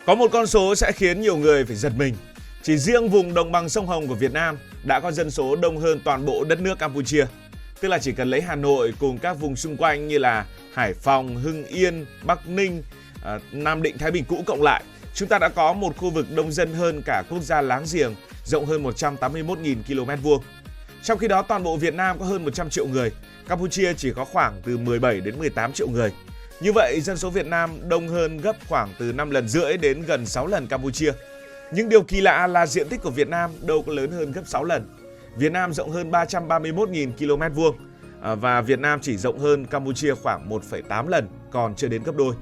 Có một con số sẽ khiến nhiều người phải giật mình. Chỉ riêng vùng đồng bằng sông Hồng của Việt Nam đã có dân số đông hơn toàn bộ đất nước Campuchia. Tức là chỉ cần lấy Hà Nội cùng các vùng xung quanh như là Hải Phòng, Hưng Yên, Bắc Ninh, Nam Định, Thái Bình cũ cộng lại, chúng ta đã có một khu vực đông dân hơn cả quốc gia láng giềng, rộng hơn 181.000 km². Trong khi đó toàn bộ Việt Nam có hơn 100 triệu người, Campuchia chỉ có khoảng từ 17 đến 18 triệu người. Như vậy, dân số Việt Nam đông hơn gấp khoảng từ 5 lần rưỡi đến gần 6 lần Campuchia. Nhưng điều kỳ lạ là diện tích của Việt Nam đâu có lớn hơn gấp 6 lần. Việt Nam rộng hơn 331.000 km² và Việt Nam chỉ rộng hơn Campuchia khoảng 1,8 lần, còn chưa đến gấp đôi.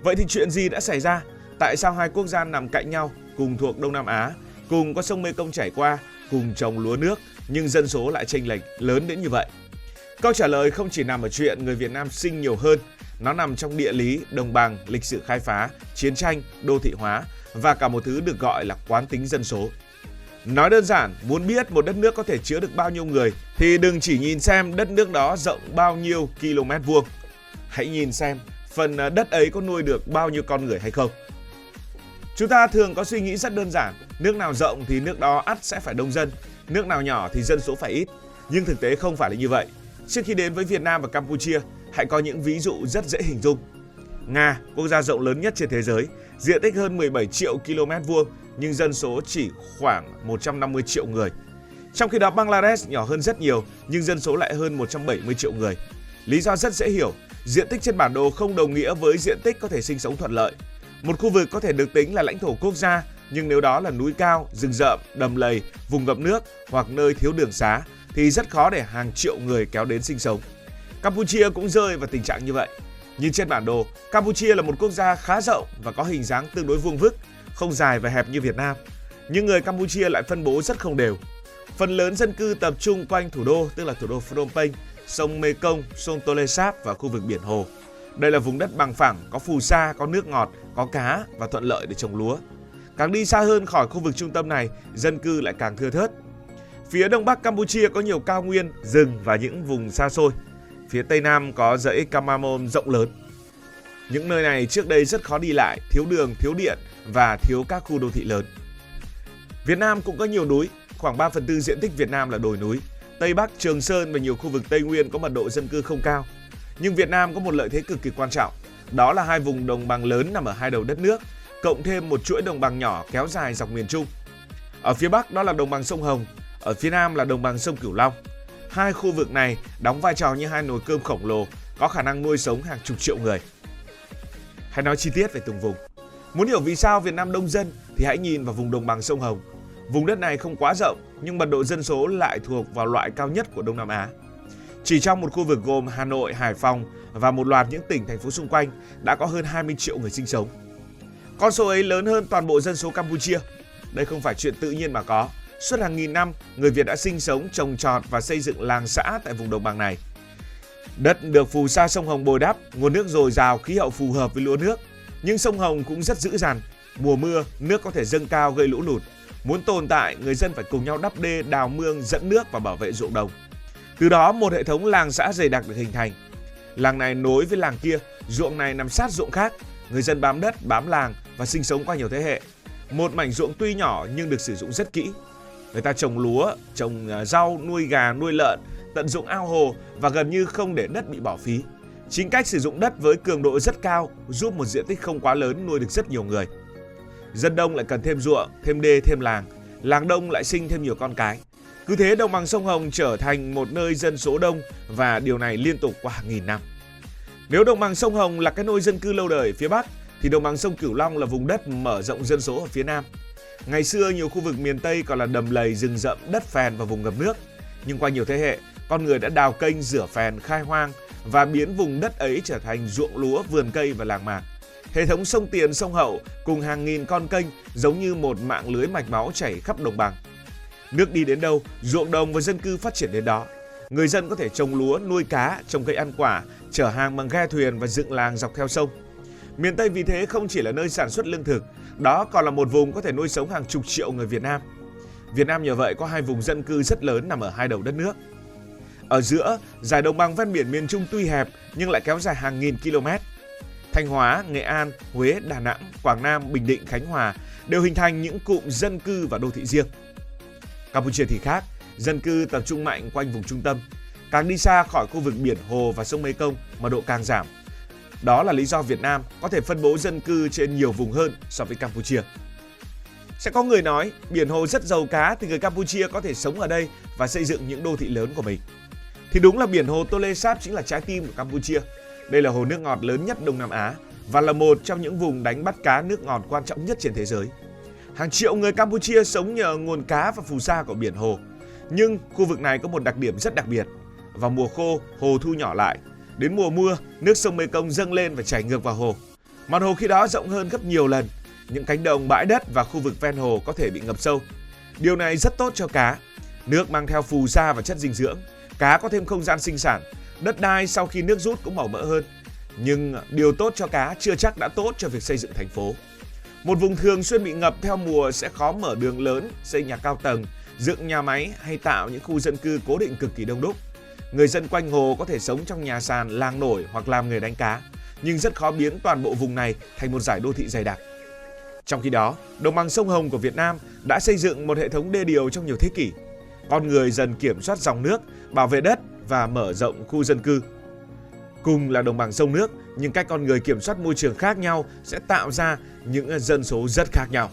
Vậy thì chuyện gì đã xảy ra? Tại sao hai quốc gia nằm cạnh nhau, cùng thuộc Đông Nam Á, cùng có sông Mekong chảy qua, cùng trồng lúa nước, nhưng dân số lại chênh lệch lớn đến như vậy? Câu trả lời không chỉ nằm ở chuyện người Việt Nam sinh nhiều hơn, nó nằm trong địa lý, đồng bằng, lịch sử khai phá, chiến tranh, đô thị hóa và cả một thứ được gọi là quán tính dân số. Nói đơn giản, muốn biết một đất nước có thể chứa được bao nhiêu người thì đừng chỉ nhìn xem đất nước đó rộng bao nhiêu km². Hãy nhìn xem phần đất ấy có nuôi được bao nhiêu con người hay không. Chúng ta thường có suy nghĩ rất đơn giản, nước nào rộng thì nước đó ắt sẽ phải đông dân, nước nào nhỏ thì dân số phải ít. Nhưng thực tế không phải là như vậy. Trước khi đến với Việt Nam và Campuchia, hãy có những ví dụ rất dễ hình dung. Nga, quốc gia rộng lớn nhất trên thế giới, diện tích hơn 17 triệu km² nhưng dân số chỉ khoảng 150 triệu người. Trong khi đó Bangladesh nhỏ hơn rất nhiều nhưng dân số lại hơn 170 triệu người. Lý do rất dễ hiểu, diện tích trên bản đồ không đồng nghĩa với diện tích có thể sinh sống thuận lợi. Một khu vực có thể được tính là lãnh thổ quốc gia, nhưng nếu đó là núi cao, rừng rậm, đầm lầy, vùng ngập nước hoặc nơi thiếu đường xá thì rất khó để hàng triệu người kéo đến sinh sống. Campuchia cũng rơi vào tình trạng như vậy. Nhìn trên bản đồ, Campuchia là một quốc gia khá rộng và có hình dáng tương đối vuông vức, không dài và hẹp như Việt Nam. Nhưng người Campuchia lại phân bố rất không đều. Phần lớn dân cư tập trung quanh thủ đô, tức là thủ đô Phnom Penh, sông Mekong, sông Tonle Sap và khu vực biển hồ. Đây là vùng đất bằng phẳng, có phù sa, có nước ngọt, có cá và thuận lợi để trồng lúa. Càng đi xa hơn khỏi khu vực trung tâm này, dân cư lại càng thưa thớt. Phía đông bắc Campuchia có nhiều cao nguyên, rừng và những vùng xa xôi. Phía tây nam có dãy Camamon rộng lớn. Những nơi này trước đây rất khó đi lại, thiếu đường, thiếu điện và thiếu các khu đô thị lớn. Việt Nam cũng có nhiều núi, khoảng 3/4 diện tích Việt Nam là đồi núi. Tây Bắc, Trường Sơn và nhiều khu vực Tây Nguyên có mật độ dân cư không cao. Nhưng Việt Nam có một lợi thế cực kỳ quan trọng, đó là hai vùng đồng bằng lớn nằm ở hai đầu đất nước, cộng thêm một chuỗi đồng bằng nhỏ kéo dài dọc miền Trung. Ở phía Bắc đó là đồng bằng sông Hồng, ở phía Nam là đồng bằng sông Cửu Long. Hai khu vực này đóng vai trò như hai nồi cơm khổng lồ, có khả năng nuôi sống hàng chục triệu người. Hãy nói chi tiết về từng vùng. Muốn hiểu vì sao Việt Nam đông dân thì hãy nhìn vào vùng đồng bằng sông Hồng. Vùng đất này không quá rộng nhưng mật độ dân số lại thuộc vào loại cao nhất của Đông Nam Á. Chỉ trong một khu vực gồm Hà Nội, Hải Phòng và một loạt những tỉnh, thành phố xung quanh đã có hơn 20 triệu người sinh sống. Con số ấy lớn hơn toàn bộ dân số Campuchia. Đây không phải chuyện tự nhiên mà có. Suốt hàng nghìn năm, người Việt đã sinh sống, trồng trọt và xây dựng làng xã tại vùng đồng bằng này. Đất được phù sa sông Hồng bồi đắp, nguồn nước dồi dào, khí hậu phù hợp với lúa nước. Nhưng sông Hồng cũng rất dữ dằn. Mùa mưa, nước có thể dâng cao gây lũ lụt. Muốn tồn tại, người dân phải cùng nhau đắp đê, đào mương, dẫn nước và bảo vệ ruộng đồng. Từ đó, một hệ thống làng xã dày đặc được hình thành. Làng này nối với làng kia, ruộng này nằm sát ruộng khác. Người dân bám đất, bám làng và sinh sống qua nhiều thế hệ. Một mảnh ruộng tuy nhỏ nhưng được sử dụng rất kỹ. Người ta trồng lúa, trồng rau, nuôi gà, nuôi lợn, tận dụng ao hồ và gần như không để đất bị bỏ phí. Chính cách sử dụng đất với cường độ rất cao giúp một diện tích không quá lớn nuôi được rất nhiều người. Dân đông lại cần thêm ruộng, thêm đê, thêm làng. Làng đông lại sinh thêm nhiều con cái. Cứ thế đồng bằng sông Hồng trở thành một nơi dân số đông và điều này liên tục qua hàng nghìn năm. Nếu đồng bằng sông Hồng là cái nôi dân cư lâu đời ở phía Bắc thì đồng bằng sông Cửu Long là vùng đất mở rộng dân số ở phía Nam. Ngày xưa nhiều khu vực miền Tây còn là đầm lầy, rừng rậm, đất phèn và vùng ngập nước. Nhưng qua nhiều thế hệ, con người đã đào kênh, rửa phèn, khai hoang và biến vùng đất ấy trở thành ruộng lúa, vườn cây và làng mạc. Hệ thống sông Tiền, sông Hậu cùng hàng nghìn con kênh giống như một mạng lưới mạch máu chảy khắp đồng bằng. Nước đi đến đâu, ruộng đồng và dân cư phát triển đến đó. Người dân có thể trồng lúa, nuôi cá, trồng cây ăn quả, chở hàng bằng ghe thuyền và dựng làng dọc theo sông. Miền Tây vì thế không chỉ là nơi sản xuất lương thực, đó còn là một vùng có thể nuôi sống hàng chục triệu người Việt Nam. Việt Nam nhờ vậy có hai vùng dân cư rất lớn nằm ở hai đầu đất nước. Ở giữa, dải đồng bằng ven biển miền Trung tuy hẹp nhưng lại kéo dài hàng nghìn km. Thanh Hóa, Nghệ An, Huế, Đà Nẵng, Quảng Nam, Bình Định, Khánh Hòa đều hình thành những cụm dân cư và đô thị riêng. Campuchia thì khác, dân cư tập trung mạnh quanh vùng trung tâm. Càng đi xa khỏi khu vực biển Hồ và sông Mekong, mật độ càng giảm. Đó là lý do Việt Nam có thể phân bố dân cư trên nhiều vùng hơn so với Campuchia. Sẽ có người nói, biển Hồ rất giàu cá thì người Campuchia có thể sống ở đây và xây dựng những đô thị lớn của mình. Thì đúng là biển Hồ Tonle Sap chính là trái tim của Campuchia. Đây là hồ nước ngọt lớn nhất Đông Nam Á và là một trong những vùng đánh bắt cá nước ngọt quan trọng nhất trên thế giới. Hàng triệu người Campuchia sống nhờ nguồn cá và phù sa của biển Hồ. Nhưng khu vực này có một đặc điểm rất đặc biệt. Vào mùa khô, hồ thu nhỏ lại. Đến mùa mưa, nước sông Mekong dâng lên và chảy ngược vào hồ. Mặt hồ khi đó rộng hơn gấp nhiều lần. Những cánh đồng, bãi đất và khu vực ven hồ có thể bị ngập sâu. Điều này rất tốt cho cá. Nước mang theo phù sa và chất dinh dưỡng. Cá có thêm không gian sinh sản. Đất đai sau khi nước rút cũng màu mỡ hơn. Nhưng điều tốt cho cá chưa chắc đã tốt cho việc xây dựng thành phố. Một vùng thường xuyên bị ngập theo mùa sẽ khó mở đường lớn, xây nhà cao tầng, dựng nhà máy hay tạo những khu dân cư cố định cực kỳ đông đúc. Người dân quanh hồ có thể sống trong nhà sàn, làng nổi hoặc làm nghề đánh cá, nhưng rất khó biến toàn bộ vùng này thành một dải đô thị dày đặc. Trong khi đó, đồng bằng sông Hồng của Việt Nam đã xây dựng một hệ thống đê điều trong nhiều thế kỷ. Con người dần kiểm soát dòng nước, bảo vệ đất và mở rộng khu dân cư. Cùng là đồng bằng sông nước, nhưng cách con người kiểm soát môi trường khác nhau sẽ tạo ra những dân số rất khác nhau.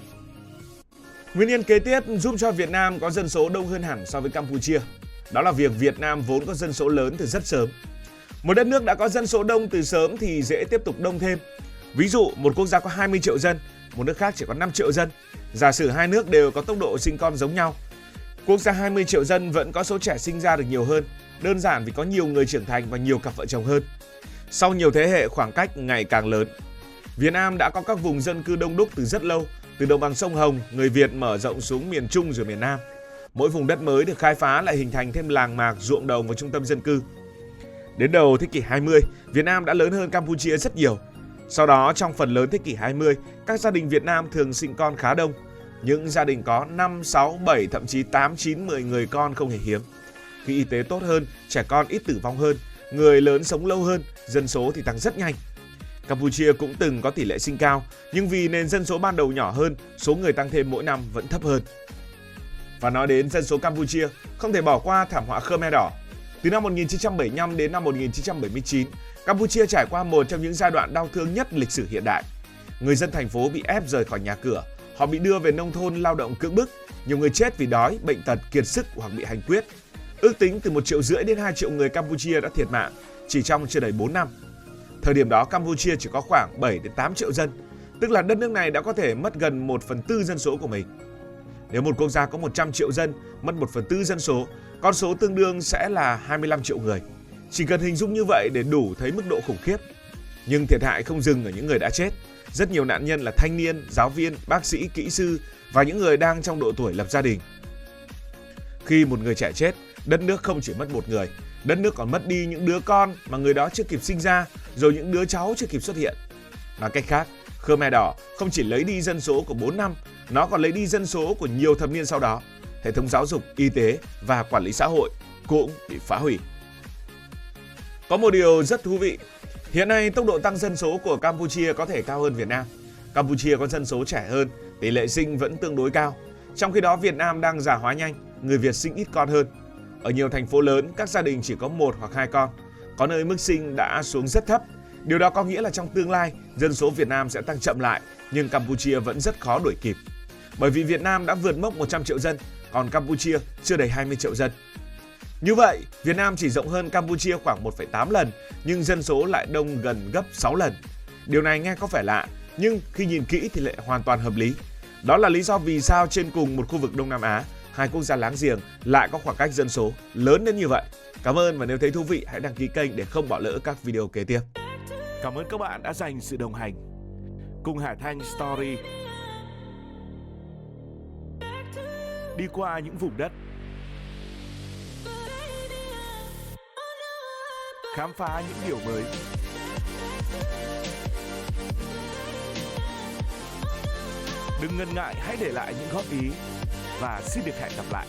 Nguyên nhân kế tiếp giúp cho Việt Nam có dân số đông hơn hẳn so với Campuchia. Đó là việc Việt Nam vốn có dân số lớn từ rất sớm. Một đất nước đã có dân số đông từ sớm thì dễ tiếp tục đông thêm. Ví dụ, một quốc gia có 20 triệu dân, một nước khác chỉ có 5 triệu dân. Giả sử hai nước đều có tốc độ sinh con giống nhau. Quốc gia 20 triệu dân vẫn có số trẻ sinh ra được nhiều hơn, đơn giản vì có nhiều người trưởng thành và nhiều cặp vợ chồng hơn. Sau nhiều thế hệ, khoảng cách ngày càng lớn. Việt Nam đã có các vùng dân cư đông đúc từ rất lâu. Từ đồng bằng sông Hồng, người Việt mở rộng xuống miền Trung rồi miền Nam. Mỗi vùng đất mới được khai phá lại hình thành thêm làng mạc, ruộng đồng và trung tâm dân cư. Đến đầu thế kỷ 20, Việt Nam đã lớn hơn Campuchia rất nhiều. Sau đó, trong phần lớn thế kỷ 20, các gia đình Việt Nam thường sinh con khá đông. Những gia đình có 5, 6, 7, thậm chí 8, 9, 10 người con không hề hiếm. Khi y tế tốt hơn, trẻ con ít tử vong hơn, người lớn sống lâu hơn, dân số thì tăng rất nhanh. Campuchia cũng từng có tỷ lệ sinh cao, nhưng vì nền dân số ban đầu nhỏ hơn, số người tăng thêm mỗi năm vẫn thấp hơn. Và nói đến dân số Campuchia, không thể bỏ qua thảm họa Khmer Đỏ. Từ năm 1975 đến năm 1979, Campuchia trải qua một trong những giai đoạn đau thương nhất lịch sử hiện đại. Người dân thành phố bị ép rời khỏi nhà cửa, họ bị đưa về nông thôn lao động cưỡng bức, nhiều người chết vì đói, bệnh tật, kiệt sức hoặc bị hành quyết. Ước tính từ 1,5 triệu đến 2 triệu người Campuchia đã thiệt mạng chỉ trong chưa đầy 4 năm. Thời điểm đó Campuchia chỉ có khoảng 7 đến 8 triệu dân, tức là đất nước này đã có thể mất gần 1/4 dân số của mình. Nếu một quốc gia có 100 triệu dân, mất 1/4 dân số, con số tương đương sẽ là 25 triệu người. Chỉ cần hình dung như vậy để đủ thấy mức độ khủng khiếp. Nhưng thiệt hại không dừng ở những người đã chết. Rất nhiều nạn nhân là thanh niên, giáo viên, bác sĩ, kỹ sư và những người đang trong độ tuổi lập gia đình. Khi một người trẻ chết, đất nước không chỉ mất một người, đất nước còn mất đi những đứa con mà người đó chưa kịp sinh ra, rồi những đứa cháu chưa kịp xuất hiện. Nói cách khác, Khmer Đỏ không chỉ lấy đi dân số của 4 năm, nó còn lấy đi dân số của nhiều thập niên sau đó. Hệ thống giáo dục, y tế và quản lý xã hội cũng bị phá hủy. Có một điều rất thú vị, hiện nay tốc độ tăng dân số của Campuchia có thể cao hơn Việt Nam. Campuchia có dân số trẻ hơn, tỷ lệ sinh vẫn tương đối cao. Trong khi đó Việt Nam đang già hóa nhanh, người Việt sinh ít con hơn. Ở nhiều thành phố lớn, các gia đình chỉ có 1 hoặc 2 con. Có nơi mức sinh đã xuống rất thấp. Điều đó có nghĩa là trong tương lai, dân số Việt Nam sẽ tăng chậm lại, nhưng Campuchia vẫn rất khó đuổi kịp. Bởi vì Việt Nam đã vượt mốc 100 triệu dân, còn Campuchia chưa đầy 20 triệu dân. Như vậy, Việt Nam chỉ rộng hơn Campuchia khoảng 1,8 lần, nhưng dân số lại đông gần gấp 6 lần. Điều này nghe có vẻ lạ, nhưng khi nhìn kỹ thì lại hoàn toàn hợp lý. Đó là lý do vì sao trên cùng một khu vực Đông Nam Á, hai quốc gia láng giềng lại có khoảng cách dân số lớn đến như vậy. Cảm ơn và nếu thấy thú vị hãy đăng ký kênh để không bỏ lỡ các video kế tiếp. Cảm ơn các bạn đã dành sự đồng hành cùng Hải Thanh Story. Đi qua những vùng đất, khám phá những điều mới. Đừng ngần ngại, hãy để lại những góp ý và xin được hẹn gặp lại.